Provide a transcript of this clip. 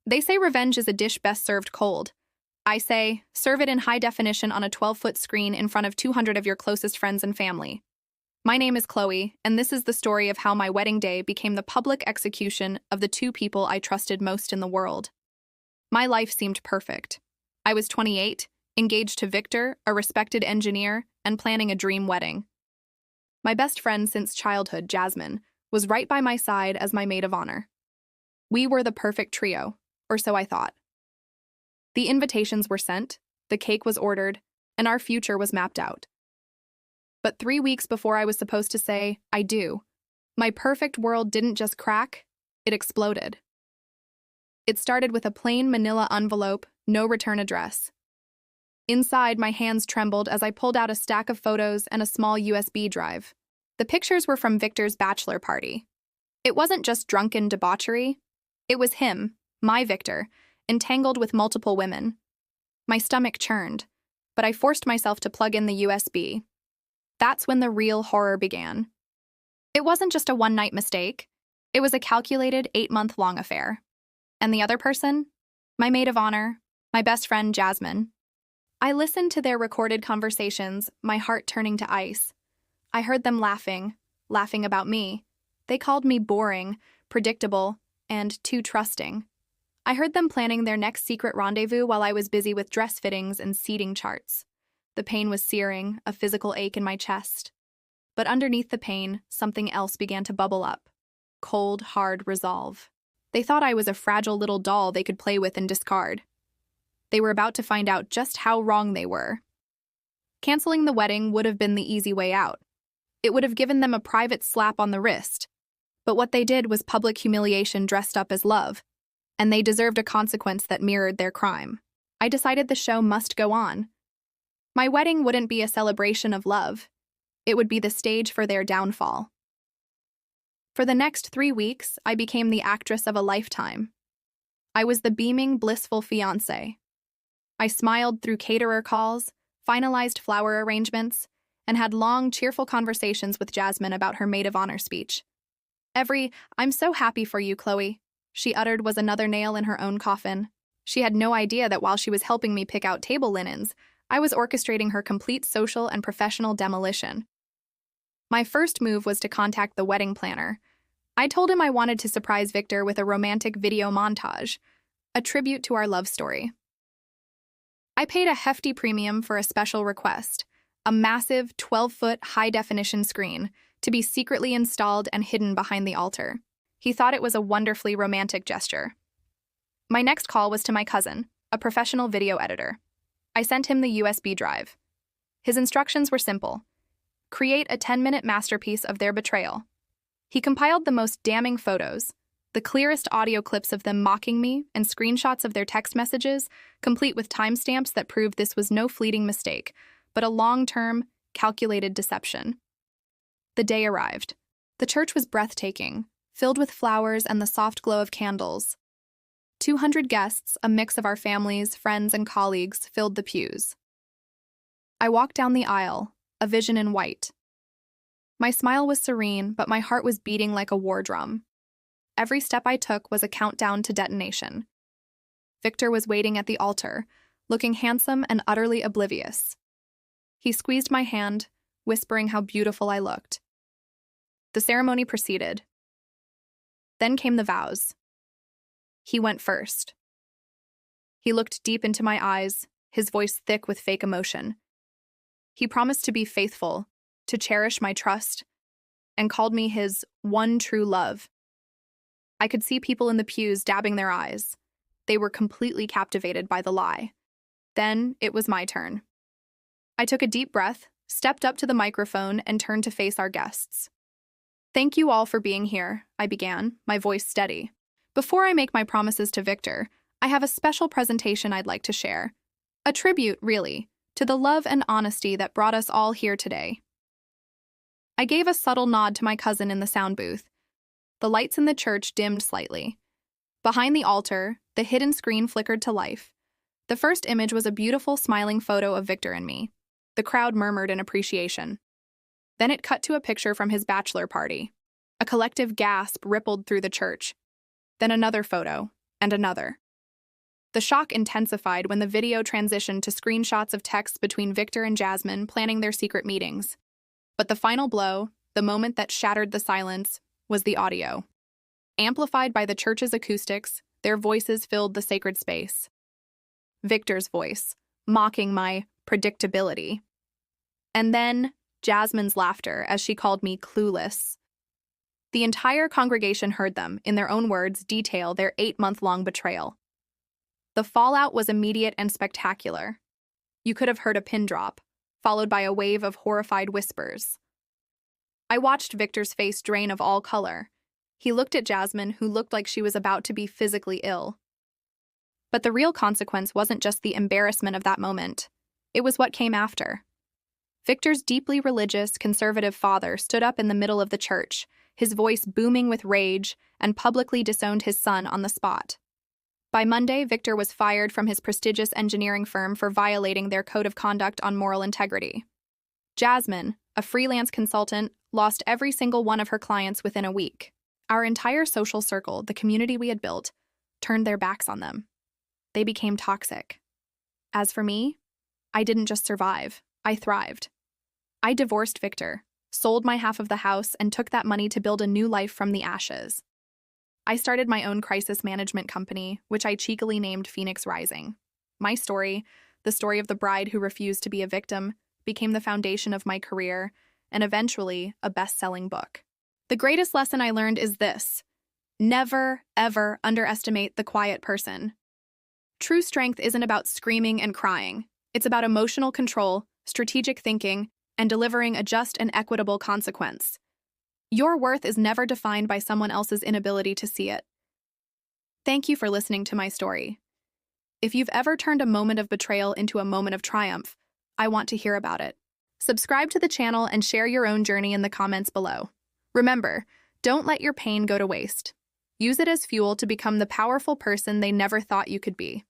They say revenge is a dish best served cold. I say, serve it in high definition on a 12-foot screen in front of 200 of your closest friends and family. My name is Chloe, and this is the story of how my wedding day became the public execution of the two people I trusted most in the world. My life seemed perfect. I was 28, engaged to Victor, a respected engineer, and planning a dream wedding. My best friend since childhood, Jasmine, was right by my side as my maid of honor. We were the perfect trio, or so I thought. The invitations were sent, the cake was ordered, and our future was mapped out. But 3 weeks before I was supposed to say, I do, my perfect world didn't just crack, it exploded. It started with a plain manila envelope, no return address. Inside, my hands trembled as I pulled out a stack of photos and a small USB drive. The pictures were from Victor's bachelor party. It wasn't just drunken debauchery. It was him, my Victor, entangled with multiple women. My stomach churned, but I forced myself to plug in the USB. That's when the real horror began. It wasn't just a one-night mistake. It was a calculated 8-month-long affair. And the other person? My maid of honor, my best friend, Jasmine. I listened to their recorded conversations, my heart turning to ice. I heard them laughing about me. They called me boring, predictable, and too trusting. I heard them planning their next secret rendezvous while I was busy with dress fittings and seating charts. The pain was searing, a physical ache in my chest. But underneath the pain, something else began to bubble up. Cold, hard resolve. They thought I was a fragile little doll they could play with and discard. They were about to find out just how wrong they were. Canceling the wedding would have been the easy way out. It would have given them a private slap on the wrist. But what they did was public humiliation dressed up as love, and they deserved a consequence that mirrored their crime. I decided the show must go on. My wedding wouldn't be a celebration of love. It would be the stage for their downfall. For the next 3 weeks, I became the actress of a lifetime. I was the beaming, blissful fiancé. I smiled through caterer calls, finalized flower arrangements, and had long, cheerful conversations with Jasmine about her maid of honor speech. Every, "I'm so happy for you, Chloe," she uttered was another nail in her own coffin. She had no idea that while she was helping me pick out table linens, I was orchestrating her complete social and professional demolition. My first move was to contact the wedding planner. I told him I wanted to surprise Victor with a romantic video montage, a tribute to our love story. I paid a hefty premium for a special request, a massive 12-foot high-definition screen to be secretly installed and hidden behind the altar. He thought it was a wonderfully romantic gesture. My next call was to my cousin, a professional video editor. I sent him the USB drive. His instructions were simple. Create a 10-minute masterpiece of their betrayal. He compiled the most damning photos, the clearest audio clips of them mocking me, and screenshots of their text messages, complete with timestamps that proved this was no fleeting mistake, but a long-term, calculated deception. The day arrived. The church was breathtaking, filled with flowers and the soft glow of candles. 200 guests, a mix of our families, friends, and colleagues, filled the pews. I walked down the aisle, a vision in white. My smile was serene, but my heart was beating like a war drum. Every step I took was a countdown to detonation. Victor was waiting at the altar, looking handsome and utterly oblivious. He squeezed my hand, whispering how beautiful I looked. The ceremony proceeded. Then came the vows. He went first. He looked deep into my eyes, his voice thick with fake emotion. He promised to be faithful, to cherish my trust, and called me his one true love. I could see people in the pews dabbing their eyes. They were completely captivated by the lie. Then it was my turn. I took a deep breath, stepped up to the microphone, and turned to face our guests. "Thank you all for being here," I began, my voice steady. "Before I make my promises to Victor, I have a special presentation I'd like to share. A tribute, really, to the love and honesty that brought us all here today." I gave a subtle nod to my cousin in the sound booth. The lights in the church dimmed slightly. Behind the altar, the hidden screen flickered to life. The first image was a beautiful, smiling photo of Victor and me. The crowd murmured in appreciation. Then it cut to a picture from his bachelor party. A collective gasp rippled through the church. Then another photo, and another. The shock intensified when the video transitioned to screenshots of texts between Victor and Jasmine planning their secret meetings. But the final blow, the moment that shattered the silence, was the audio. Amplified by the church's acoustics, their voices filled the sacred space. Victor's voice, mocking my predictability. And then Jasmine's laughter as she called me clueless. The entire congregation heard them, in their own words, detail their 8-month-long betrayal. The fallout was immediate and spectacular. You could have heard a pin drop, followed by a wave of horrified whispers. I watched Victor's face drain of all color. He looked at Jasmine, who looked like she was about to be physically ill. But the real consequence wasn't just the embarrassment of that moment. It was what came after. Victor's deeply religious, conservative father stood up in the middle of the church, his voice booming with rage, and publicly disowned his son on the spot. By Monday, Victor was fired from his prestigious engineering firm for violating their code of conduct on moral integrity. Jasmine, a freelance consultant, lost every single one of her clients within a week. Our entire social circle, the community we had built, turned their backs on them. They became toxic. As for me, I didn't just survive, I thrived. I divorced Victor, sold my half of the house, and took that money to build a new life from the ashes. I started my own crisis management company, which I cheekily named Phoenix Rising. My story, the story of the bride who refused to be a victim, became the foundation of my career, and eventually a best-selling book. The greatest lesson I learned is this: never, ever underestimate the quiet person. True strength isn't about screaming and crying. It's about emotional control, strategic thinking, and delivering a just and equitable consequence. Your worth is never defined by someone else's inability to see it. Thank you for listening to my story. If you've ever turned a moment of betrayal into a moment of triumph, I want to hear about it. Subscribe to the channel and share your own journey in the comments below. Remember, don't let your pain go to waste. Use it as fuel to become the powerful person they never thought you could be.